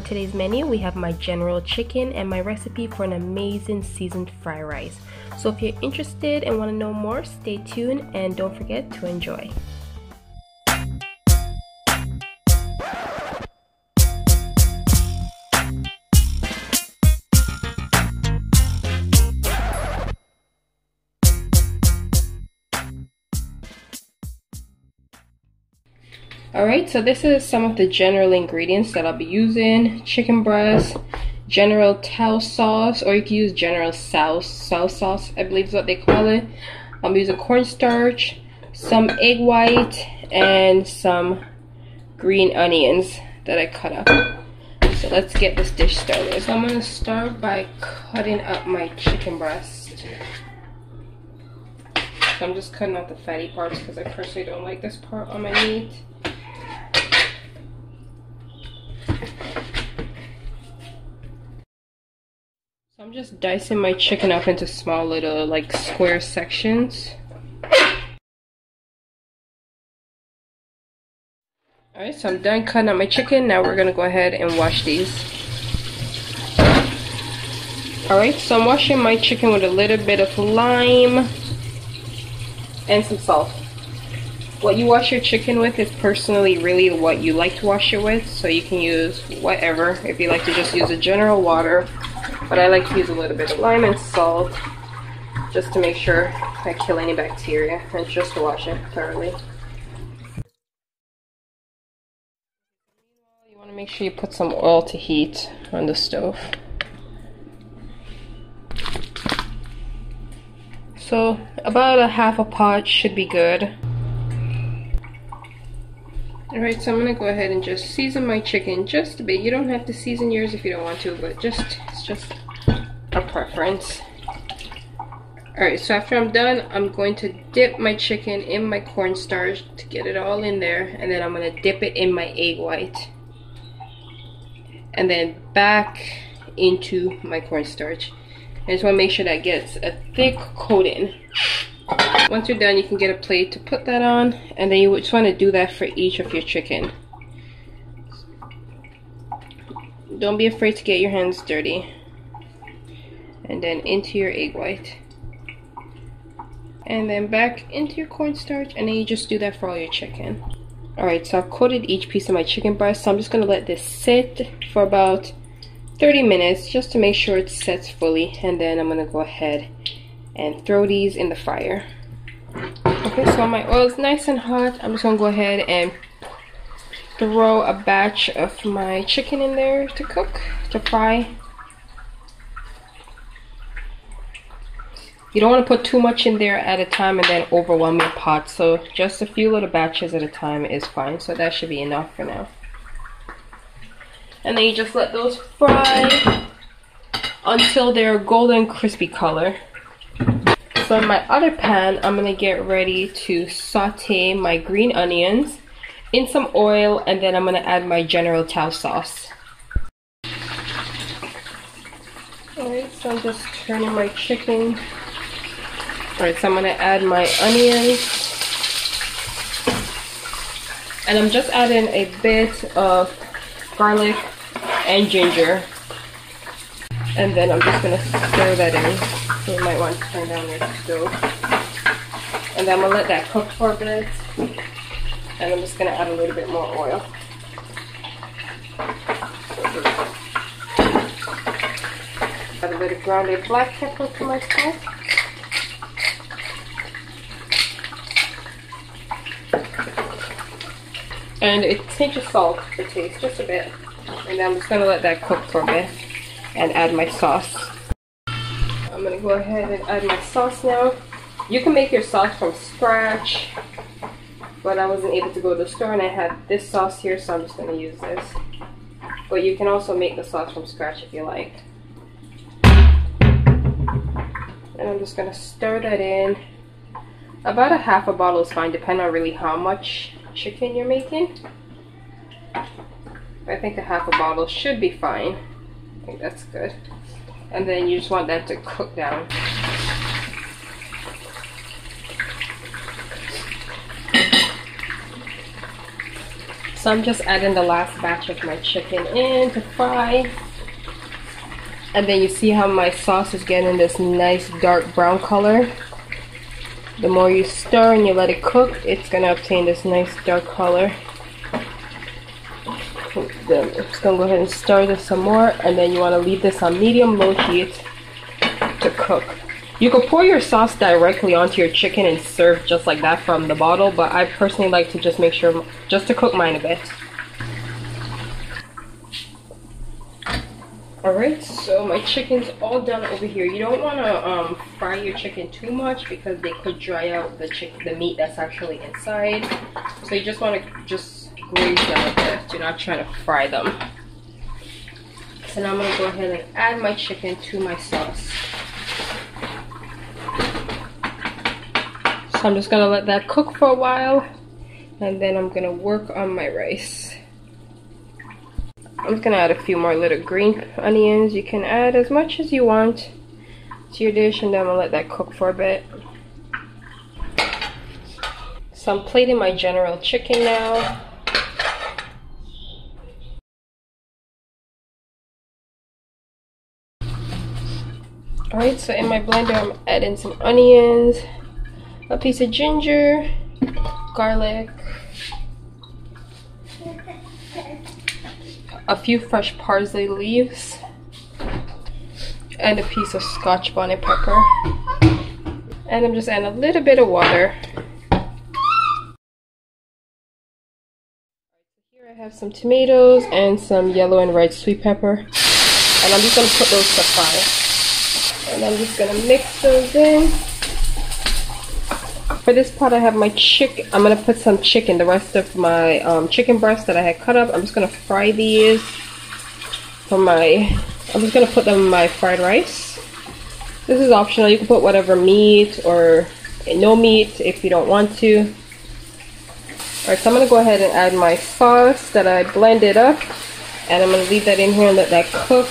On today's menu, we have my general chicken and my recipe for an amazing seasoned fried rice. So if you're interested and want to know more, stay tuned and don't forget to enjoy. Alright, so this is some of the general ingredients that I'll be using. Chicken breast, general tau sauce, or you can use general sow sauce, I believe is what they call it. I'm using cornstarch, some egg white, and some green onions that I cut up. So let's get this dish started. So I'm going to start by cutting up my chicken breast. So I'm just cutting out the fatty parts because I personally don't like this part on my meat. So I'm just dicing my chicken up into small little like square sections. Alright, so I'm done cutting up my chicken. Now we're gonna go ahead and wash these. Alright, so I'm washing my chicken with a little bit of lime and some salt. What you wash your chicken with is personally really what you like to wash it with, so you can use whatever. If you like to just use a general water, but I like to use a little bit of lime and salt just to make sure I kill any bacteria and just to wash it thoroughly. You want to make sure you put some oil to heat on the stove. So about a half a pot should be good. Alright, so I'm going to go ahead and just season my chicken just a bit. You don't have to season yours if you don't want to, but it's just a preference. Alright, so after I'm done, I'm going to dip my chicken in my cornstarch to get it all in there, and then I'm going to dip it in my egg white. And then back into my cornstarch. I just want to make sure that gets a thick coating. Once you're done, you can get a plate to put that on, and then you just want to do that for each of your chicken. Don't be afraid to get your hands dirty. And then into your egg white. And then back into your cornstarch, and then you just do that for all your chicken. Alright, so I've coated each piece of my chicken breast, so I'm just going to let this sit for about 30 minutes just to make sure it sets fully, and then I'm going to go ahead and throw these in the fire. Okay, so my oil is nice and hot. I'm just gonna go ahead and throw a batch of my chicken in there to cook, to fry. You don't want to put too much in there at a time and then overwhelm your pot, so just a few little batches at a time is fine. So that should be enough for now. And then you just let those fry until they're a golden crispy color. So in my other pan, I'm going to get ready to saute my green onions in some oil, and then I'm going to add my general tau sauce. Alright, so I'm just turning my chicken. Alright, so I'm going to add my onions. And I'm just adding a bit of garlic and ginger. And then I'm just going to stir that in. So you might want to turn down your stove. And then I'm going to let that cook for a bit. And I'm just going to add a little bit more oil. Add a bit of grounded black pepper to my salt. And a pinch of salt for taste, just a bit. And then I'm just going to let that cook for a bit and add my sauce. I'm going to go ahead and add my sauce now. You can make your sauce from scratch, but I wasn't able to go to the store and I had this sauce here, so I'm just going to use this. But you can also make the sauce from scratch if you like. And I'm just going to stir that in. About a half a bottle is fine, depending on really how much chicken you're making. I think a half a bottle should be fine. I think that's good. And then you just want that to cook down. So I'm just adding the last batch of my chicken in to fry. And then you see how my sauce is getting this nice dark brown color. The more you stir and you let it cook, it's going to obtain this nice dark color. Then I'm just going to go ahead and stir this some more, and then you want to leave this on medium-low heat to cook. You can pour your sauce directly onto your chicken and serve just like that from the bottle, but I personally like to just make sure, just to cook mine a bit. Alright, so my chicken's all done over here. You don't want to fry your chicken too much because they could dry out the meat that's actually inside. So you just want to just glaze them a bit. You're not trying to fry them. So now I'm going to go ahead and add my chicken to my sauce. So I'm just going to let that cook for a while, and then I'm going to work on my rice. I'm just going to add a few more little green onions. You can add as much as you want to your dish, and then I'm going to let that cook for a bit. So I'm plating my general chicken now. Alright, so in my blender I'm adding some onions, a piece of ginger, garlic, a few fresh parsley leaves, and a piece of Scotch bonnet pepper. And I'm just adding a little bit of water. Here I have some tomatoes and some yellow and red sweet pepper, and I'm just going to put those to fry. And I'm just going to mix those in. For this pot I have my chicken. I'm going to put some chicken, the rest of my chicken breast that I had cut up. I'm just going to fry these for I'm just going to put them in my fried rice. This is optional. You can put whatever meat or no meat if you don't want to. Alright, so I'm going to go ahead and add my sauce that I blended up. And I'm going to leave that in here and let that cook.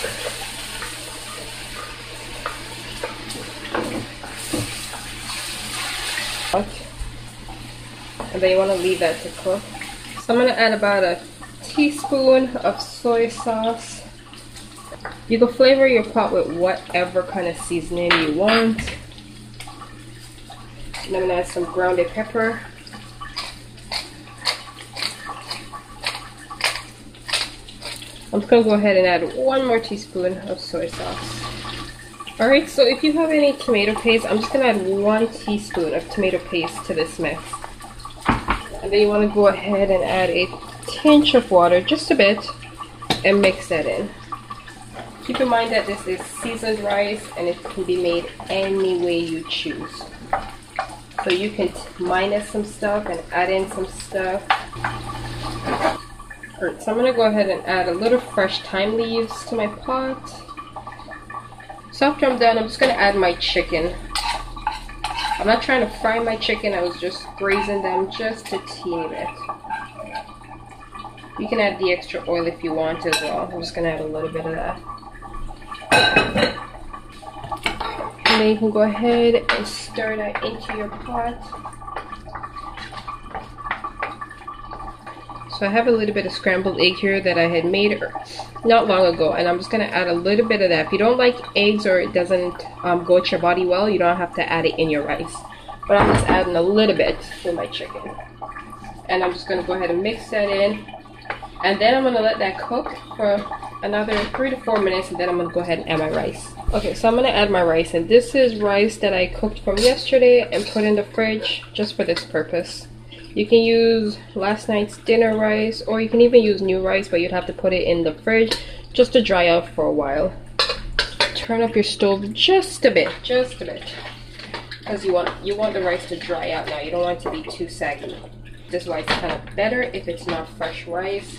And then you want to leave that to cook. So I'm going to add about a teaspoon of soy sauce. You can flavor your pot with whatever kind of seasoning you want. And I'm going to add some grounded pepper. I'm just going to go ahead and add one more teaspoon of soy sauce. Alright, so if you have any tomato paste, I'm just going to add 1 teaspoon of tomato paste to this mix. And then you want to go ahead and add a tinge of water, just a bit, and mix that in. Keep in mind that this is seasoned rice and it can be made any way you choose. So you can minus some stuff and add in some stuff. Alright, so I'm going to go ahead and add a little fresh thyme leaves to my pot. So after I'm done, I'm just going to add my chicken. I'm not trying to fry my chicken, I was just braising them just a teeny bit. You can add the extra oil if you want as well. I'm just going to add a little bit of that. And then you can go ahead and stir that into your pot. So I have a little bit of scrambled egg here that I had made not long ago, and I'm just going to add a little bit of that. If you don't like eggs or it doesn't go with your body well, you don't have to add it in your rice. But I'm just adding a little bit to my chicken. And I'm just going to go ahead and mix that in. And then I'm going to let that cook for another 3 to 4 minutes, and then I'm going to go ahead and add my rice. Okay, so I'm going to add my rice, and this is rice that I cooked from yesterday and put in the fridge just for this purpose. You can use last night's dinner rice, or you can even use new rice, but you'd have to put it in the fridge just to dry out for a while. Turn up your stove just a bit, because you want the rice to dry out now. You don't want it to be too saggy. This is why it's kind of better if it's not fresh rice,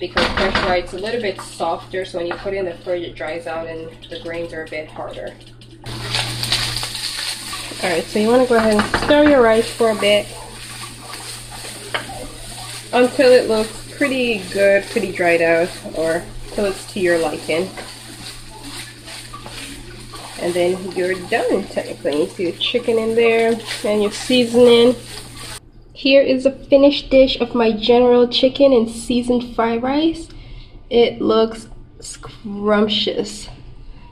because fresh rice is a little bit softer, so when you put it in the fridge it dries out and the grains are a bit harder. Alright, so you want to go ahead and stir your rice for a bit until it looks pretty good, pretty dried out, or till it's to your liking. And then you're done technically. You see the chicken in there and your seasoning. Here is a finished dish of my General chicken and seasoned fried rice. It looks scrumptious.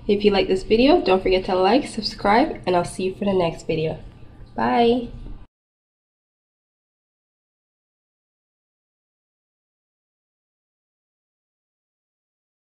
If you like this video, don't forget to like, subscribe, and I'll see you for the next video. Bye.